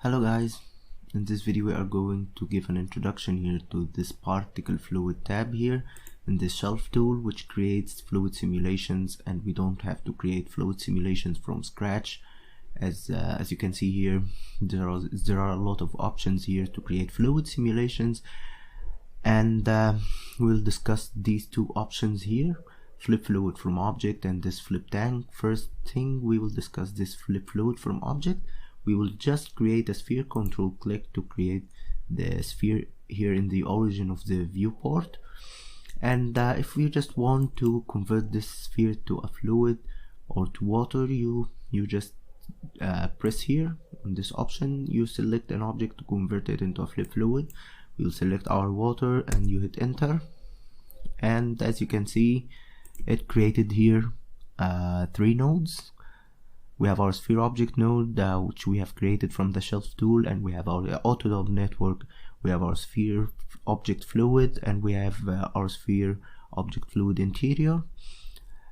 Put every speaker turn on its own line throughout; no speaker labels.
Hello guys, in this video we are going to give an introduction here to this particle fluid tab here in this shelf tool, which creates fluid simulations, and we don't have to create fluid simulations from scratch. As you can see here, there are a lot of options here to create fluid simulations, and we'll discuss these two options here: flip fluid from object and this flip tank. First thing, we will discuss this flip fluid from object. We will just create a sphere, control click to create the sphere here in the origin of the viewport. And if you just want to convert this sphere to a fluid or to water, you just press here on this option, you select an object to convert it into a flip fluid. We'll select our water and you hit enter, and as you can see, it created here 3 nodes. We have our sphere object node, which we have created from the shelf tool, and we have our Autodop network, we have our sphere object fluid, and we have our sphere object fluid interior.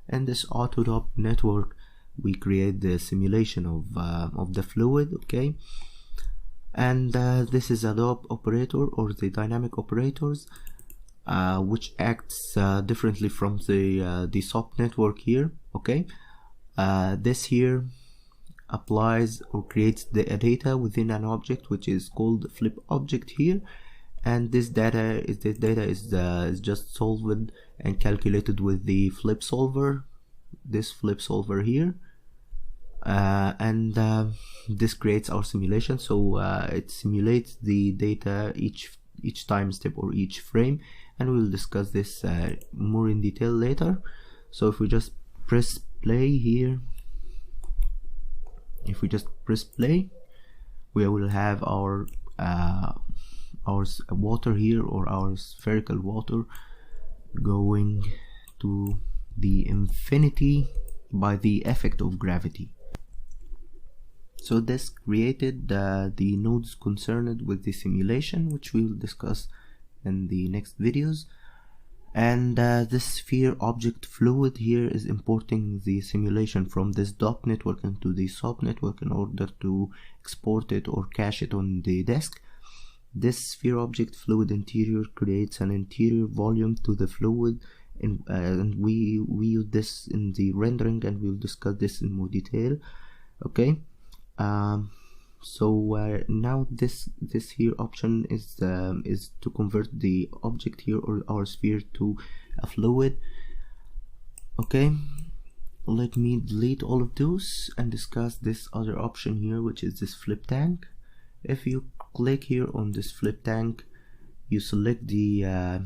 In this Autodop network, we create the simulation of the fluid, okay? And this is a DOP operator, or the dynamic operators, which acts differently from the SOP network here, okay? This here applies or creates the data within an object, which is called flip object here, and this data is just solved and calculated with the flip solver, this flip solver here, and this creates our simulation. So it simulates the data each time step or each frame, and we will discuss this more in detail later. So if we just press play here, if we just press play, we will have our water here, or our spherical water, going to the infinity by the effect of gravity. So this created the nodes concerned with the simulation, which we will discuss in the next videos. And this sphere object fluid here is importing the simulation from this DOP network into the SOP network in order to export it or cache it on the disk. This sphere object fluid interior creates an interior volume to the fluid, and we use this in the rendering, and we'll discuss this in more detail, okay? So now this here option is to convert the object here, or our sphere, to a fluid. Okay, let me delete all of those and discuss this other option here, which is this flip tank. If you click here on this flip tank, you select the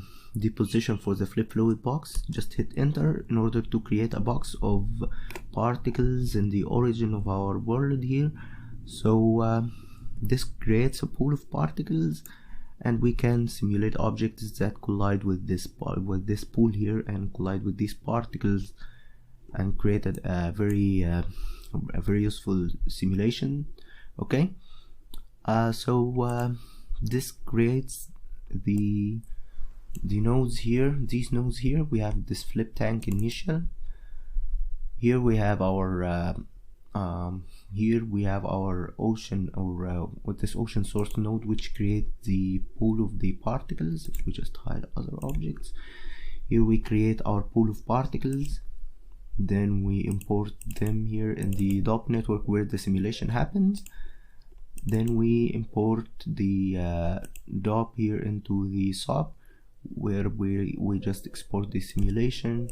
position for the flip fluid box, just hit enter in order to create a box of particles in the origin of our world here. So this creates a pool of particles, and we can simulate objects that collide with this pool here, and collide with these particles, and create a very useful simulation, okay? So this creates the nodes here, these nodes here. We have this flip tank initial. Here we have our ocean, or with this ocean source node, which creates the pool of the particles. If we just hide other objects, here we create our pool of particles, then we import them here in the DOP network where the simulation happens. Then we import the DOP here into the SOP, where we just export the simulation,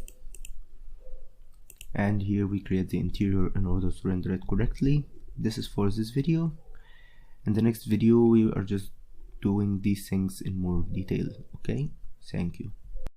and here we create the interior in order to render it correctly. This is for this video. In the next video, we are just doing these things in more detail, okay? Thank you.